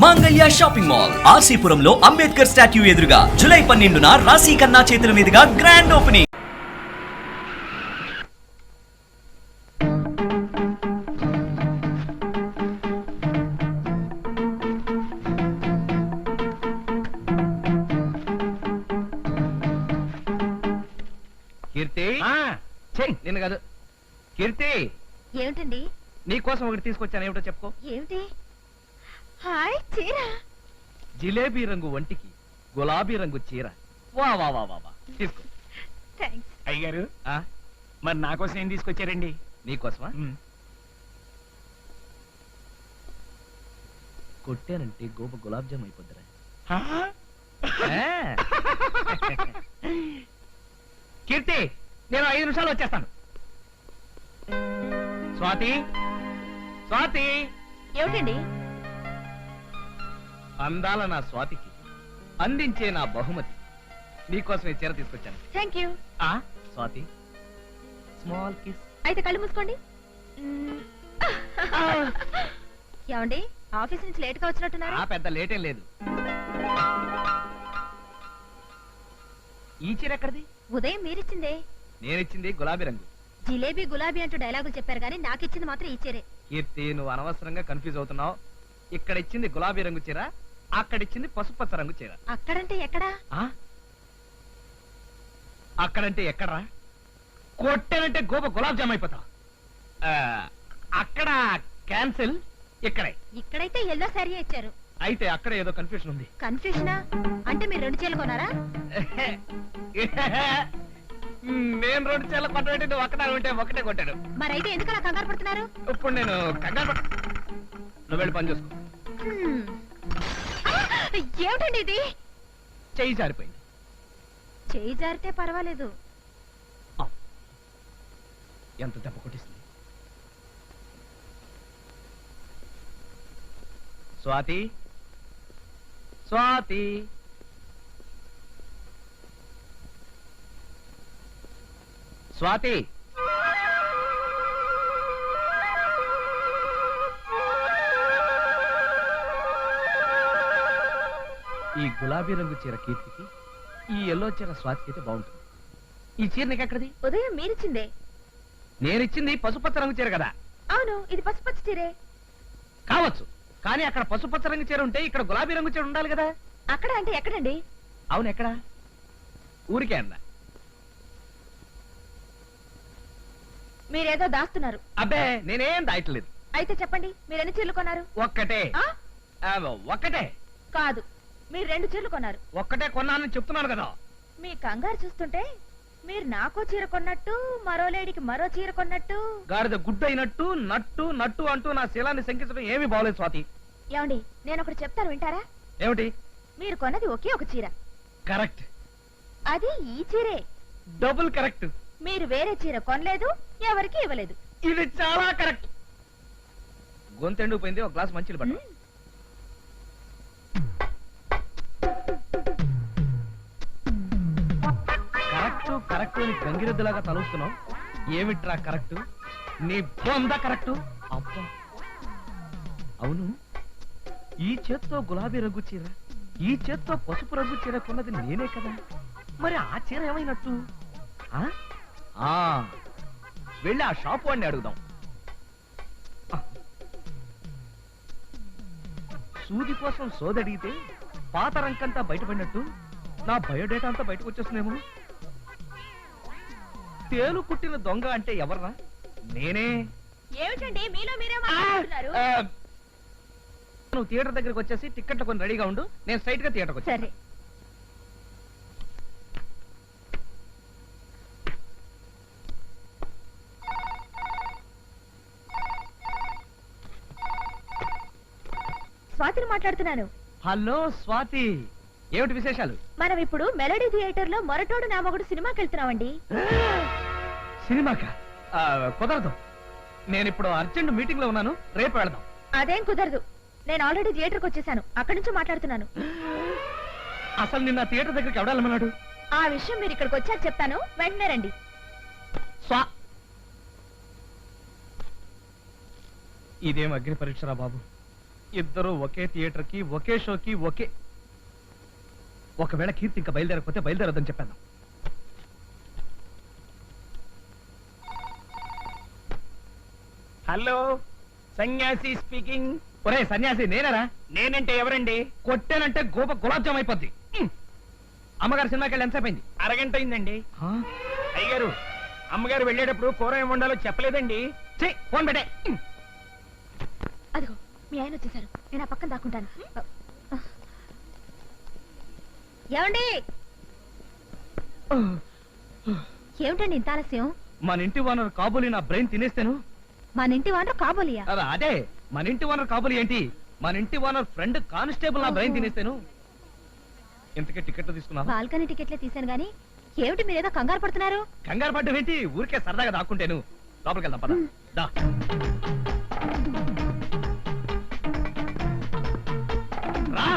మాంగళ్య shopping mall ఆర్సీపురంలో Ambedkar statue ఎదురుగా July 12న రాశి ఖన్నా చేతుల మీదుగా గ్రాండ్ ఓపెనింగ్. కీర్తి నిన్ను కాదు కీర్తి, ఏమిటండి? నీకోసం ఒకటి తీసుకొచ్చాను. ఏమిటో చెప్పుకో. ఏమిటి? హాయ్ చీర. జిలేబీ రంగు వంటికి గులాబీ రంగు చీర. వా వా వా వా వా, తీసుకో. థాంక్స్. అయ్యగారు, మరి నా కోసం ఏం తీసుకొచ్చారండి? నీకోసమా? కొట్టానంటే గోప గులాబ్ జామ్ అయిపోద్దిరా. కీర్తి, నేను 5 నిమిషాలు వచ్చేస్తాను. స్వాతి, స్వాతి. ఏమిటండి? అందాల నా స్వాతికి అందించే నా బహుమతి నీకోసమే చీర తీసుకొచ్చాను. Thank you. Swathi, small kiss. అయితే కళ్ళు మూసుకోండి. ఏమండి, ఆఫీస్ నుంచి లేట్ గా వచ్చినట్టున్నారు? పెద్ద లేటేం లేదు. ఈ చీర ఎక్కడిది? ఉదయం మీరిచ్చిందే. నేనిచ్చింది గులాబీ రంగు. జిలేబీ గులాబీ అంటూ డైలాగులు చెప్పారు కానీ నాకు ఇచ్చింది మాత్రం ఈ చీరే. కీర్తి, నువ్వు అనవసరంగా కన్ఫ్యూజ్ అవుతున్నావు. ఇక్కడ ఇచ్చింది గులాబీ రంగు చీర, అక్కడిచ్చింది పసుపచ్చ రంగు చీర. అక్కడంటే ఎక్కడా? అక్కడంటే ఎక్కడా? కొట్టానంటే గోప గులాబ్ జామ్ అయిపోతావు. అక్కడ క్యాన్సిల్, ఇక్కడే. ఇక్కడైతే ఎల్లో శారీ ఇచ్చారు. అయితే అక్కడ ఏదో కన్ఫ్యూషన్ ఉంది. కన్ఫ్యూషనా? అంటే మీరు 2 చీరలు కొన్నారా? నేను 2 చీరలు కొట్టబెట్టి నువ్వు ఒక్కటే ఉంటే ఒకటే కొట్టాడు. మరైతే ఎందుకు అలా కంగారు పడుతున్నారు? ఇప్పుడు నేను కంగారు నువ్వు వెళ్ళి పని చూసుకో. ఏమిటండి ఇది? చెయ్యి జారిపోయింది. చేయి జారితే పర్వాలేదు. ఎంత దెబ్బ కొట్టిస్తుంది. స్వాతి, స్వాతి. స్వాతి, ఈ గులాబీ రంగు చీర కీర్తికి, ఈ ఎల్లో చీర స్వాతికి అయితే బాగుంటుంది. ఈ చీర నీకు ఎక్కడిది? ఉదయం మీరిచ్చిందే. నేనిచ్చింది పసుపచ్చ రంగు చీర కదా? అవును, ఇది పసుపచ్చ చీరే కావచ్చు, కానీ అక్కడ పసుపచ్చ రంగు చీర ఉంటే ఇక్కడ గులాబీ రంగు చీర ఉండాలి కదా? అక్కడ అంటే ఎక్కడండి? అవును, ఎక్కడ? ఊరికే అన్నా. మీరేదో దాస్తున్నారు. అబ్బే, నేనేం దాయట్లేదు. అయితే చెప్పండి, మీరు ఎన్ని చీరలు కొన్నారు? ఒక్కటే. ఒక్కటే కాదు, మీరు 2 చీరలు కొన్నారు. ఒక్కటే కొన్నానని చెప్తున్నాను కదా. మీ కంగారు చూస్తుంటే మీరు నాకో చీర కొన్నట్టు, మరో లేడీకి మరో చీర కొన్నట్టు. గాడిద గుడ్డ అయినట్టు నట్టు నట్టు అంటూ నా శీలాన్ని శంకించడం ఏమీ బాగోలేదు స్వాతి. ఏమండి, నేను ఒకటి చెప్తాను, వింటారా? ఏమిటి? మీరు కొన్నది ఒకే ఒక చీర. కరెక్ట్. అది ఈ చీరే. Double correct. మీరు వేరే చీర కొనలేదు, ఎవరికి ఇవ్వలేదు. ఇది చాలా కరెక్ట్. గొంతెండిపోయింది, ఒక గ్లాస్ మంచిది పట్టు. కరెక్ట్ కరెక్ట్ అని గంగిరెద్దులాగా తలుస్తున్నావు. ఏమిట్రా కరెక్ట్? నీ బొంద కరెక్ట్. అబ్బా, అవును, ఈ చేత్తో గులాబీ రంగు చీర, ఈ చేత్తో పసుపు రంగు చీర కొన్నది నేనే కదా. మరి ఆ చీర ఏమైనట్టు? వెళ్ళి ఆ షాప్ వాడిని అడుగుదాం. సూది కోసం సోదడిగితే పాత రంకంతా బయటపడినట్టు నా బయోడేటా అంతా బయటకు వచ్చేస్తుందేమో. తేలు కుట్టిన దొంగ అంటే ఎవర్రా? నేనే. ఏమిటండి మీలో మీరే మాట్లాడుతున్నారు? నువ్వు థియేటర్ దగ్గరికి వచ్చేసి టిక్కెట్లు కొని రెడీగా ఉండు, నేను స్ట్రైట్ గా థియేటర్కి వచ్చా. సరే. స్వాతిని మాట్లాడుతున్నాను. హలో స్వాతి, ఏమిటి విశేషాలు? మనం ఇప్పుడు మెలోడీ థియేటర్ లో మొరటోడు నా మొగుడు సినిమాకి వెళ్తున్నామండి. సినిమాకా? కుదరదు, నేను ఇప్పుడు అర్జెంట్ మీటింగ్ లో ఉన్నాను, రేపు వెళదాం. అదేం కుదరదు, నేను ఆల్రెడీ థియేటర్కి వచ్చేసాను, అక్కడి నుంచి మాట్లాడుతున్నాను. అసలు నిన్న థియేటర్ దగ్గరికి ఎవడాలమన్నాడు? ఆ విషయం మీరు ఇక్కడికి వచ్చాక చెప్తాను, వెంటనే రండి. ఇదేం అగ్ని పరీక్షరా బాబు. ఇద్దరు ఒకే థియేటర్ కి ఒకే షోకి ఒకే. ఒకవేళ కీర్తి ఇంకా బయలుదేరకపోతే బయలుదేరద్దని చెప్పాను. హలో, సన్యాసి స్పీకింగ్. ఒరే సన్యాసి, నేనేరా? నేనంటే ఎవరండి? కొట్టానంటే గోప గులాబ్ జామ్ అయిపోద్ది. అమ్మగారు సినిమాకి వెళ్ళి ఎంతసేపు అయింది? అరగంట అయిందండి. అయ్యగారు, అమ్మగారు వెళ్ళేటప్పుడు కూర ఏమి వండాలో చెప్పలేదండి. ఫోన్ పెట్టే. అదిగో మీ ఆయన వచ్చేసారు, నేను ఆ పక్కన దాక్కుంటాను. ఏమండి? ఏమిటండి ఇంత ఆలస్యం? మన ఇంటి ఓనర్ కాబోలి నా బ్రెయిన్ తినేస్తాను. మన ఇంటి వానరు కాబోలియా? అదే, మన ఇంటి ఓనర్ కాబోలి ఏంటి, మన ఇంటి ఓనర్ ఫ్రెండ్ కానిస్టేబుల్ నా బ్రెయిన్ తినేస్తాను. ఇంతకే టికెట్లు తీసుకున్నావా? బాల్కనీ టికెట్లే తీశాను గానీ ఏమిటి మీరేదో కంగారు పడుతున్నారు? కంగారు పడ్డం ఏంటి, ఊరికే సరదాగా దాక్కుంటాను. లోపలికి వెళ్దాం పద. దా. రా.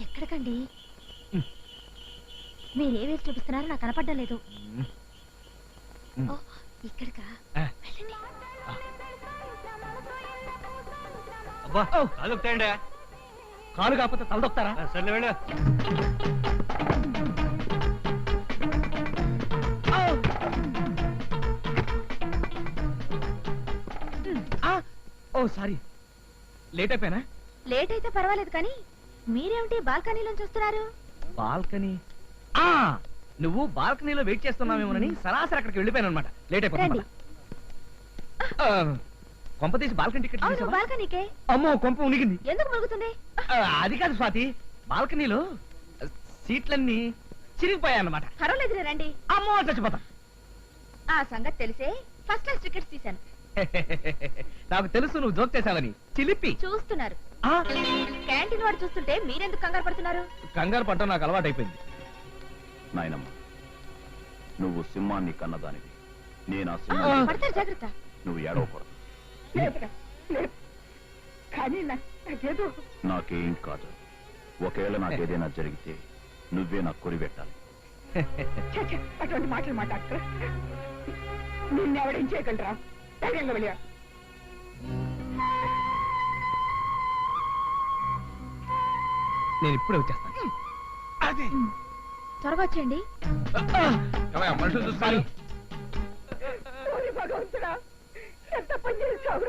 ఎక్కడికండి? మీరే వేసి చూపిస్తున్నారో నాకు కనపడ్డం లేదు. ఓ, ఇక్కడికా? వెళ్ళండి. అబ్బా, కాలుతాయండి. కాలు కాకపోతే తలదొక్తారా? సర్లే వెళ్ళు. ఓ సారీ, లేట్ అయిపోయానా? లేట్ అయితే పర్వాలేదు కానీ మీరేమిటి బాల్కనీలో చూస్తున్నారు? బాల్కనీ? నువ్వు బాల్కనీలో వెయిట్ చేస్తున్నావేమోనని సరాసరి అక్కడికి వెళ్ళిపోయాను అనమాట. లేట్ అయిపోయింది. కొంప తీసి బాల్కనీ టికెట్ అవును, తీసావా? బాల్కనీకే. అమ్మో, కొంప ఉనిగింది. ఎందుకు మురుగుతుంది? అది కాదు స్వాతి, బాల్కనీలో సీట్లన్నీ చిరిగిపోయాయన్నమాట. పర్వాలేదు రండి. అమ్మో, చచ్చిపోతా. ఆ సంగతి తెలిసే ఫస్ట్ క్లాస్ టికెట్స్ తీశాను. నాకు తెలుసు నువ్వు జోక్ చేసావని. చిలిపి చూస్తున్నారు. ఆ, క్యాంటీన్ వాడు చూస్తుంటే మీరెందుకు కంగారు పడుతున్నారు? కంగారు పట్టడం నాకు అలవాటు అయిపోయింది. నాయనమ్మ, నువ్వు సింహాన్ని కన్నదానివి, నేను ఆ ఆ, సింహాన్ని. పడతారు, జాగ్రత్త. నువ్వు ఏడవకూడదు. నాకేం కాదు. ఒకవేళ నాకేదైనా జరిగితే నువ్వే నాకు కొరిపెట్టాలి. అటువంటి మాటలు మాట్లాడతారు. నిన్నెవడేం చేయగలరా? ధైర్యంగా వెళ్ళా. నేను ఇప్పుడే వచ్చేస్తాను. అదే త్వరగా వచ్చేయండి. మనుషులు చూస్తాను. ఓరి భగవంతుడా, ఎంత పని చేశావు?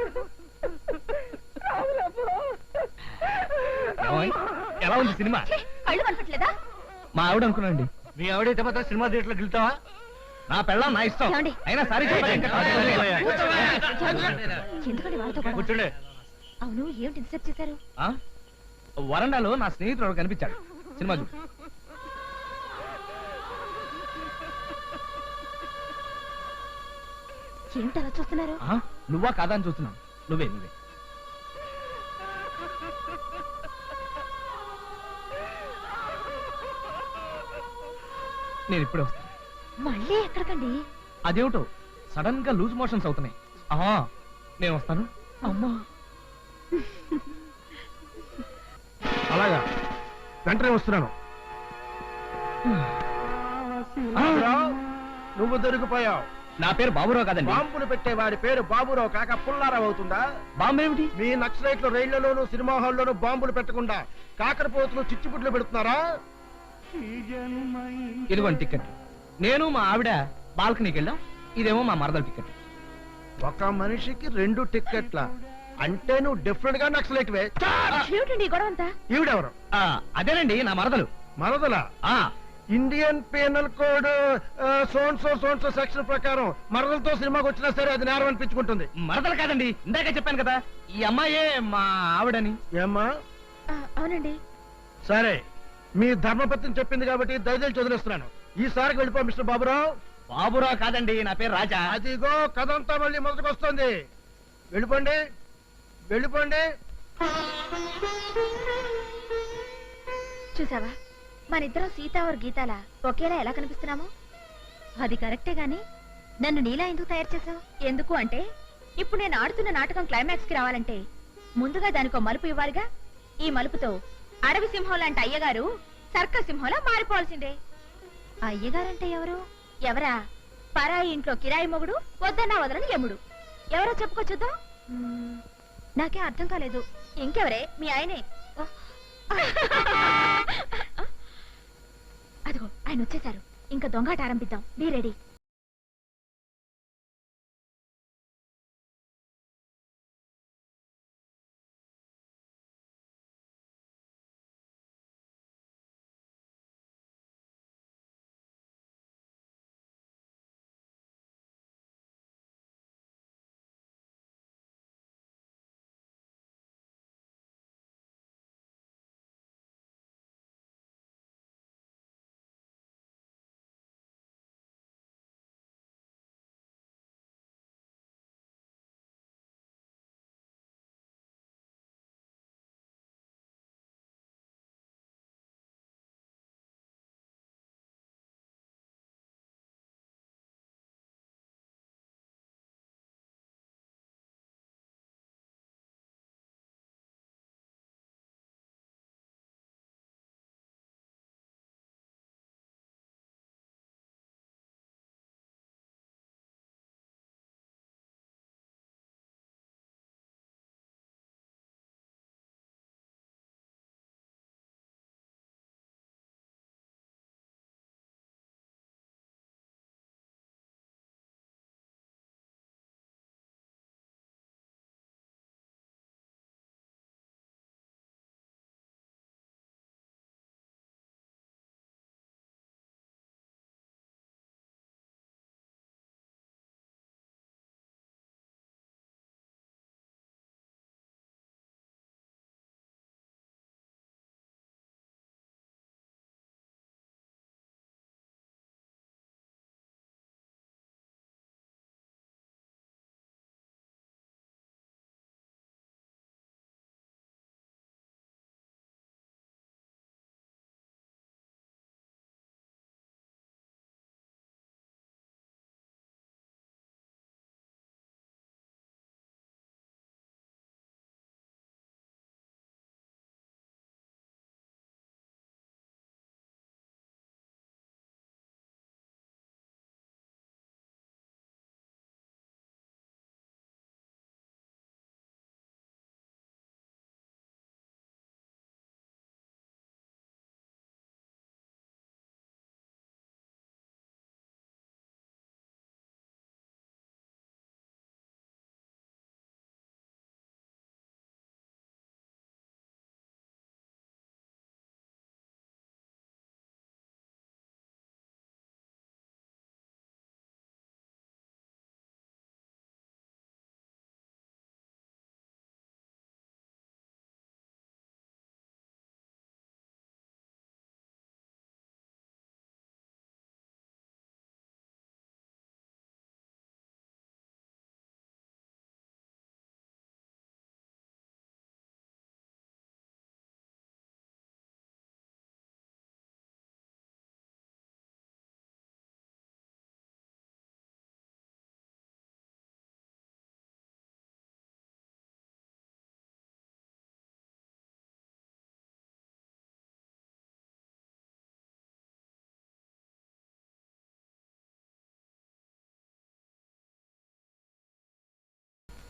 ఎలా ఉంది సినిమా? ఛీ, కళ్ళు కనపట్లేదా? మా ఆవిడ అనుకున్నాండి. మీ ఆవిడైతే మాత్రం సినిమా థియేటర్లో వెళ్తావా? నా పెళ్ళం నా ఇష్టం. ఏమండి? అయినా సారీ చెప్పాలి. ఎందుకండి వాళ్ళతో గొడవ? కూర్చోండి. అవును, ఏమిటి ఇంతసేపు చేశారు? వరండాలో నా స్నేహితుడు కనిపించాడు. సినిమా చూడు. ఏమిటి అలా చూస్తున్నారు? నువ్వా కాదా అని చూస్తున్నాను. నువ్వే నువ్వే. నేను ఇప్పుడే వస్తాను. మళ్ళీ ఎక్కడికండి? అదేమిటో సడన్ గా లూజ్ మోషన్స్ అవుతున్నాయి. నేను వస్తాను. అమ్మా, అలాగా వెంటనే వస్తున్నాను. నువ్వు దొరికిపోయావు. నా పేరు బాబురావు కాదండి. బాంబులు పెట్టే వాడి పేరు బాబురావు కాక పుల్లారావు అవుతుందా? బాంబు ఏమిటి? మీ నక్సలైట్లు రైళ్లలోనూ సినిమా హాల్లోనూ బాంబులు పెట్టకుండా కాకరపోతులు చిచ్చుబుడ్లు పెడుతున్నారా? ఇదిగోండి టికెట్. నేను మా ఆవిడ బాల్కనీకి వెళ్ళాం. ఇదేమో మా మరదల టికెట్. ఒక మనిషికి 2 టిక్కెట్ల అంటే నువ్వు డిఫరెంట్ గా నక్సలైట్వే. ఏమిటండి ఈ గొడవ అంతా? ఈవిడెవరు? అదేనండి నా మరదలు. మరదలా? ఇండియన్ పీనల్ కోడ్ సోన్సో సెక్షన్ ప్రకారం మరదలతో సినిమాకి వచ్చినా సరే అది నేరం అనిపించుకుంటుంది. మరదలు కాదండి, ఇందాకే చెప్పాను కదా ఈ అమ్మాయే మా ఆవిడని. ఏమ్మా? అవునండి. సరే, మీ ధర్మపత్ని చెప్పింది కాబట్టి దయచేసి వదిలేస్తున్నాను. ఈసారికి వెళ్ళిపో మిస్టర్ బాబురావు. బాబురావు కాదండి, నా పేరు రాజా. అదిగో కథంతా మళ్ళీ మొదటికి వస్తుంది. వెళ్ళిపోండి, వెళ్ళిపోండి. చూసావా, మన ఇద్దరం సీతావర్ గీతాల ఒకేలా ఎలా కనిపిస్తున్నాము? అది కరెక్టే గాని నన్ను నీలా ఎందుకు తయారు చేసావు? ఎందుకు అంటే ఇప్పుడు నేను ఆడుతున్న నాటకం క్లైమాక్స్ కి రావాలంటే ముందుగా దానికో మలుపు ఇవ్వాలిగా. ఈ మలుపుతో అడవి సింహం లాంటి అయ్యగారు సర్కస్ సింహంలా మారిపోవాల్సిందే. అయ్యగారంటే ఎవరు? ఎవరా? పరాయి ఇంట్లో కిరాయి మొగుడు, వద్దన్నా వదలని యముడు. ఎవరో చెప్పుకో చూద్దాం. నాకే అర్థం కాలేదు. ఇంకెవరే? మీ ఆయనే. అదిగో ఆయన వచ్చేసారు. ఇంకా దొంగాట ఆరంభిద్దాం. Be ready.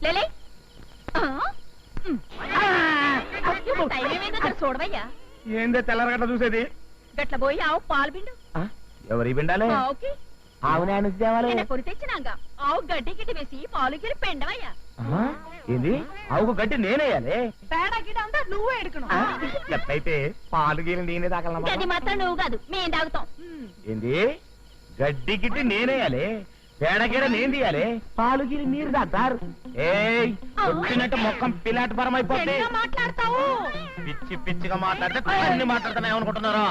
లేలే. టైం ఏమైందో అక్కడ చూడవయ్యా. ఏందే తెల్లరగట్ల చూసేది? గట్ల పోయి ఆవు పాలు పిండు. ఎవరి పిండాలి? ఆవుకి ఆవునే తేవాలి. కొని తెచ్చినాక ఆవు గడ్డి గిడ్డి వేసి పాలు గిరి పెండవయ్యా. ఏంది? ఆవుకు గడ్డి నేనేయాలి? పేడ గిడ్డ అంతా నువ్వు ఎడుకును. ఎట్లయితే పాలు గీలు నేనే తాగలమా? గడ్డి మాత్రం నువ్వు కాదు, మేం తాగుతాం. ఏంది? గడ్డి గిడ్డి నేనేయాలి, పేడగీడ నేను తీయాలి, పాలు గీరి నీరు తాగుతారు. ఏయ్ వచ్చినట్టు మొక్కం పిల్లాటి పరం అయిపోతే మాట్లాడతావు. పిచ్చి పిచ్చిగా మాట్లాడితే అన్ని మాట్లాడుతున్నా ఏమనుకుంటున్నారా?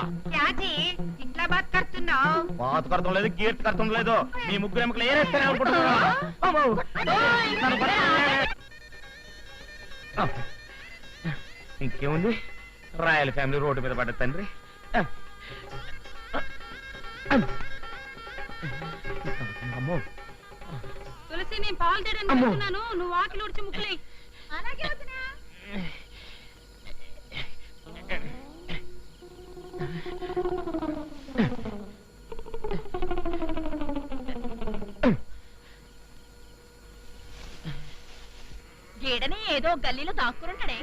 ఇట్లా బాత్ కడుతున్నావు. బాత కడతం లేదు, గీర్తి కడతం లేదు. మీ ముగ్గురు ఎముకలు ఏరేస్తానే అనుకుంటున్నారా? ఇంకేముంది, రాయల్ ఫ్యామిలీ రోడ్డు మీద పడ్డ తండ్రి. అమ్మో తులసి, నేను పాలు తేడాను, నువ్వు ఆకలి ఉడిచి ముక్కులే. అలాగే వదినా. గీడని ఏదో గల్లీలో దాక్కునుంటాడే.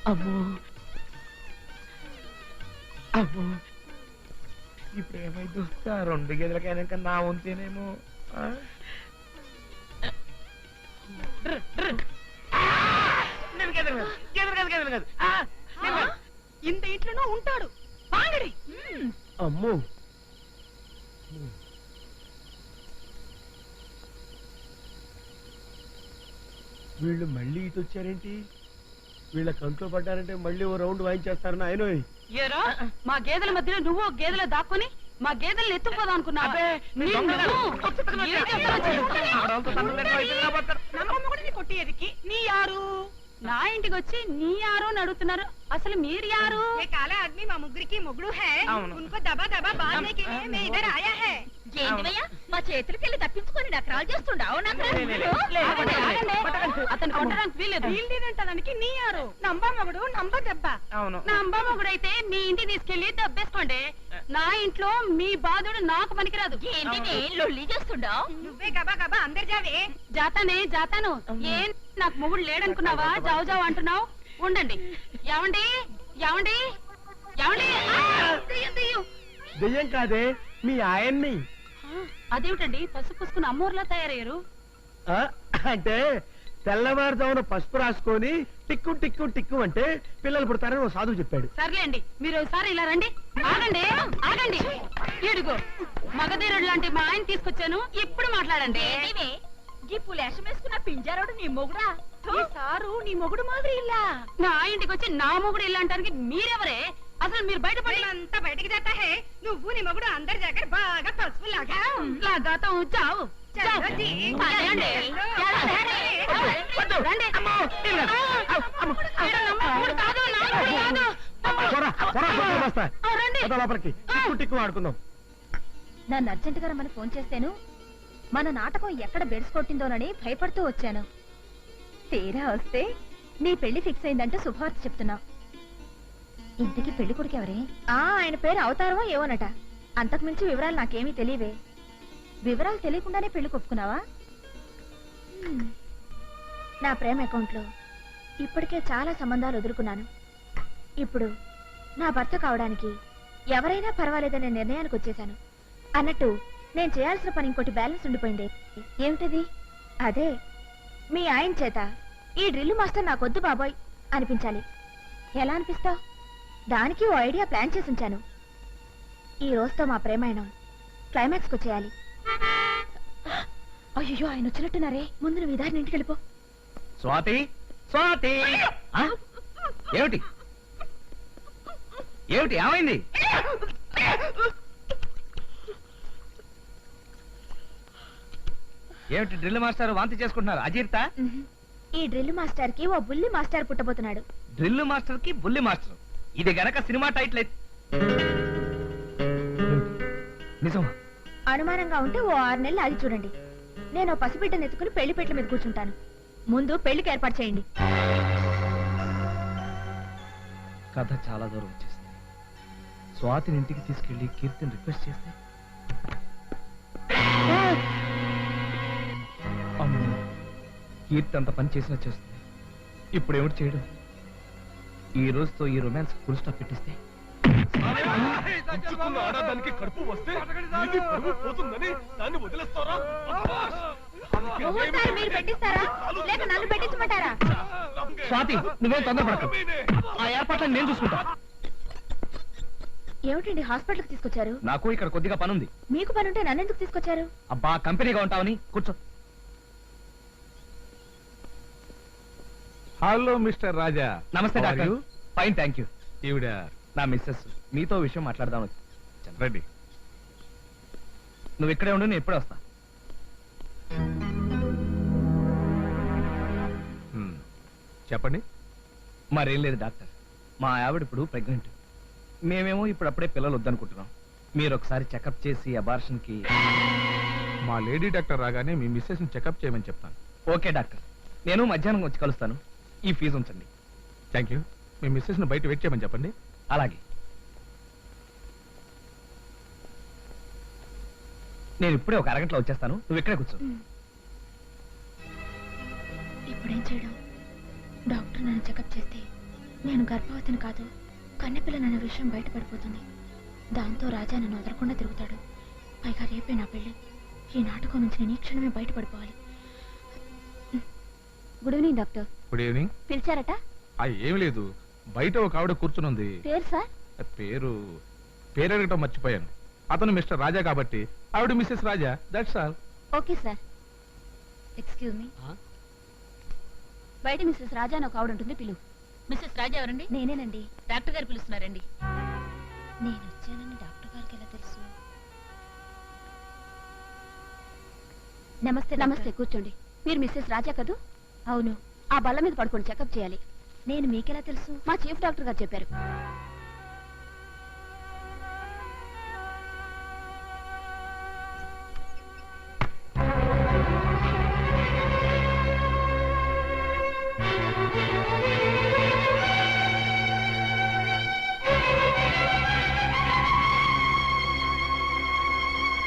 అమ్మో అమ్మో ఇప్పుడు ఏమైందో ఆ 2 గదులకైనాక నా వంతేనేమో. ఇంత ఇంట్లోనూ ఉంటాడు పాంగడి. అమ్మో వీళ్ళు మళ్ళీ ఇటు వచ్చారేంటి? వీళ్ళ కంట్లో పడ్డారంటే మళ్ళీ ఓ రౌండ్ వాయించేస్తారు నాయనోయ్. ఏరా మా గేదెల మధ్యలో నువ్వు గేదెల దాక్కుని మా గేదెలను ఎత్తుకుపోదాం అనుకున్నావా? కొట్టేదికి నీ యారు? నా ఇంటికి వచ్చి నీ యారు అని అడుగుతున్నారు. అసలు మీరు యారు? కాలా ఆద్మీ మా ముగ్గురికి మొగుడు హై. ఉनको దబా దబా బాధనే కే లియే మే ఇధర్ ఆయా హై. ఏంటివయ్యా మా చేతులకెళ్ళి తప్పించుకొని నకరాలు చేస్తుండావు. అతను కొట్టడానికి వీల్లేదు. వీల్లేదంటానికి నీ యారు? నంబా మొగుడు నంబ దెబ్బ. అవును. నంబా మొగుడు అయితే మీ ఇంటికి తీసుకెళ్లి దెబ్బేసుకోండి. నా ఇంట్లో మీ బాధుడు నాకు పనికిరాదు. ఏంటి లొల్లి చేస్తుండావు? నువ్వే గబా గబా అందరు జావే. జాతానే జాతాను. ఏం నాకు మొగుడు లేడనుకున్నావా? జావు జావు అంటున్నావు. ఉండండి. ఏమండి ఏమండి ఏమండి? దెయ్యం కాదే మీ ఆయన్ని. అదేమిటండి పసుపు పూసుకుని అమ్మోర్లా తయారయ్యారు? ఆ, అంటే తెల్లవారుజామున పసుపు రాసుకొని టిక్కు టిక్కు టిక్కు అంటే పిల్లలు పుడతారని ఓ సాధువు చెప్పాడు. సర్లేండి మీరు ఒకసారి ఇలా రండి. ఆగండి ఆగండి. ఇడుగో మగధీరుడు లాంటి మా ఆయన తీసుకొచ్చాను. ఇప్పుడు మాట్లాడండి. ఈ పులేషం వేసుకున్న పింజారోడు నీ మొగుడా? సారు నీ మొగుడు మాదిరి ఇల్లా నా ఇంటికి వచ్చి నా మొగుడు ఇల్లా అంటానికి మీరెవరే? అసలు మీరు బయటపడి అంతా బయటికి జతా హే. నువ్వు నీ మొగుడు అందరి దగ్గర బాగా పసుపు లాగా లాగాతం చావు. లోపలికి టిక్కు టిక్కు ఆడుకుందాం. నన్ను అర్జెంట్ గా రమ్మని ఫోన్ చేస్తాను. మన నాటకం ఎక్కడ బెడ్స్ కొట్టిందోనని భయపడుతూ వచ్చాను. తీరా వస్తే నీ పెళ్లి ఫిక్స్ అయిందంటూ శుభవార్త చెప్తున్నా. ఇంతకీ పెళ్లి కొడుకు ఎవరే? ఆయన పేరు అవతారమో ఏవోనట. అంతకు మించి వివరాలు నాకేమీ తెలియవే. వివరాలు తెలియకుండానే పెళ్లి కొప్పుకున్నావా? నా ప్రేమ అకౌంట్లో ఇప్పటికే చాలా సంబంధాలు వదులుకున్నాను. ఇప్పుడు నా భర్త కావడానికి ఎవరైనా పర్వాలేదనే నిర్ణయానికి వచ్చేశాను. అన్నట్టు నేను చేయాల్సిన పని ఇంకోటి బ్యాలెన్స్ ఉండిపోయింది. ఏమిటది? అదే మీ ఆయన చేత ఈ డ్రిల్ మాస్టర్ నాకొద్దు బాబోయ్ అనిపించాలి. ఎలా అనిపిస్తావు? దానికి ఓ ఐడియా ప్లాన్ చేసి ఉంచాను. ఈ రోజుతో మా ప్రేమాయణం క్లైమాక్స్ కు చేయాలి. అయ్యో ఆయన వచ్చినట్టున్నారే. ముందు నువ్వు విధాన్ని ఇంటికి వెళ్ళిపో. స్వాతి స్వాతి ఏమిటి ఏమిటి ఏమైంది? ఏమిటి డ్రిల్ మాస్టర్ వాంతి చేసుకుంటున్నారు? అజీర్త? ఈ డ్రిల్ మాస్టర్ కి ఓ బుల్లి మాస్టర్ పుట్టబోతున్నాడు. డ్రిల్ మాస్టర్ కి బుల్లి మాస్టర్, ఇది గనక సినిమా టైటిల్ అయితే నిజమా? అనుమానంగా ఉంటే ఓ 6 నెలలు ఆగి చూడండి. నేను ఓ పసిబిడ్డను ఎత్తుకుని పెళ్లి పెట్ల మీద కూర్చుంటాను. ముందు పెళ్లికి ఏర్పాటు చేయండి. కథ చాలా దూరం వచ్చేసింది. స్వాతిని ఇంటికి తీసుకెళ్లి కీర్తిని రిక్వెస్ట్ చేస్తే అమ్మో, కీర్తి అంత పని చేసినా చేస్తుంది. ఇప్పుడు ఏమిటి చేయడం? ఈ రోజుతో ఈ రొమాన్స్ ఫుల్ స్టాప్ పెట్టిస్తే ఆడదానికి కడుపు వస్తే ఇది పరువు పోతుందని దాన్ని వదిలేస్తారా? ముహూర్తాలు మీరు పెట్టిస్తారా లేక నన్ను పెట్టించమంటారా? స్వాతి నువ్వేం తొందరపడకు, ఆ ఏర్పాట్లను నేను చూసుకుంటా. ఏమిటండి హాస్పిటల్కి తీసుకొచ్చారు? నాకు ఇక్కడ కొద్దిగా పనుంది. మీకు పనుంటే నన్నెందుకు తీసుకొచ్చారు? అబ్బా కంపెనీగా ఉంటావని కూర్చో. హలో మిస్టర్ రాజా. నమస్తే డాక్టర్. Fine thank you. ఈవిడ నా మిస్సెస్ మీతో విషయం మాట్లాడదాం. రెడ్డి. నువ్వు ఇక్కడే ఉండు, నేను ఎప్పుడే వస్తా. చెప్పండి. మరేం లేదు డాక్టర్, మా ఆవిడ ఇప్పుడు ప్రెగ్నెంట్. మేమేమో ఇప్పుడు అప్పుడే పిల్లలు వద్దనుకుంటున్నాం. మీరు ఒకసారి చెకప్ చేసి అబార్షన్ కి. మా లేడీ డాక్టర్ రాగానే మీ మిస్సెస్ ని చెకప్ చేయమని చెప్తాను. ఓకే డాక్టర్, నేను మధ్యాహ్నం వచ్చి కలుస్తాను. ఈ ఫీజు ఉంచండి. Thank you. మీ మిస్సెస్ ని బయట వెయిట్ చేయమని చెప్పండి. అలాగే. నేను ఇప్పుడే ఒక అరగంటలో వచ్చేస్తాను, నువ్వు ఇక్కడే కూర్చో. ఇప్పుడేం చేయడం? డాక్టర్ నన్ను చెకప్ చేస్తే నేను గర్భవతిని కాదు కన్నెపిల్లనన్న విషయం బయటపడిపోతుంది. దాంతో రాజా నన్ను వదలకుండా తిరుగుతాడు. పైగా రేపే నా పెళ్లి. ఈ నాటకం నుంచి నేను ఈ క్షణమే బయటపడిపోవాలి. Good evening doctor. Good evening. పిలిచారట? ఏమి లేదు, బయట ఒక ఆవిడ కూర్చునుంది. పేరు సార్? పేరు అడగటం మర్చిపోయాను. అతను మిస్టర్ రాజా కాబట్టి ఆవిడ Mrs Raja. That's all. Okay sir. Excuse me, బయట మిస్సెస్ రాజా అని ఒక ఆవిడ ఉంటుంది, పిలువు. మిస్సెస్ రాజా ఎవరండి? నేనేనండి. డాక్టర్ గారు పిలుస్తున్నారండి. నేను వచ్చానని డాక్టర్ గారికి ఎలా తెలుసు? నమస్తే. నమస్తే, కూర్చోండి. మీరు మిస్సెస్ రాజా కదూ? అవును. ఆ బల్ల మీద పడుకొని చెకప్ చేయాలి. నేను మీకెలా తెలుసు? మా చీఫ్ డాక్టర్ గారు చెప్పారు.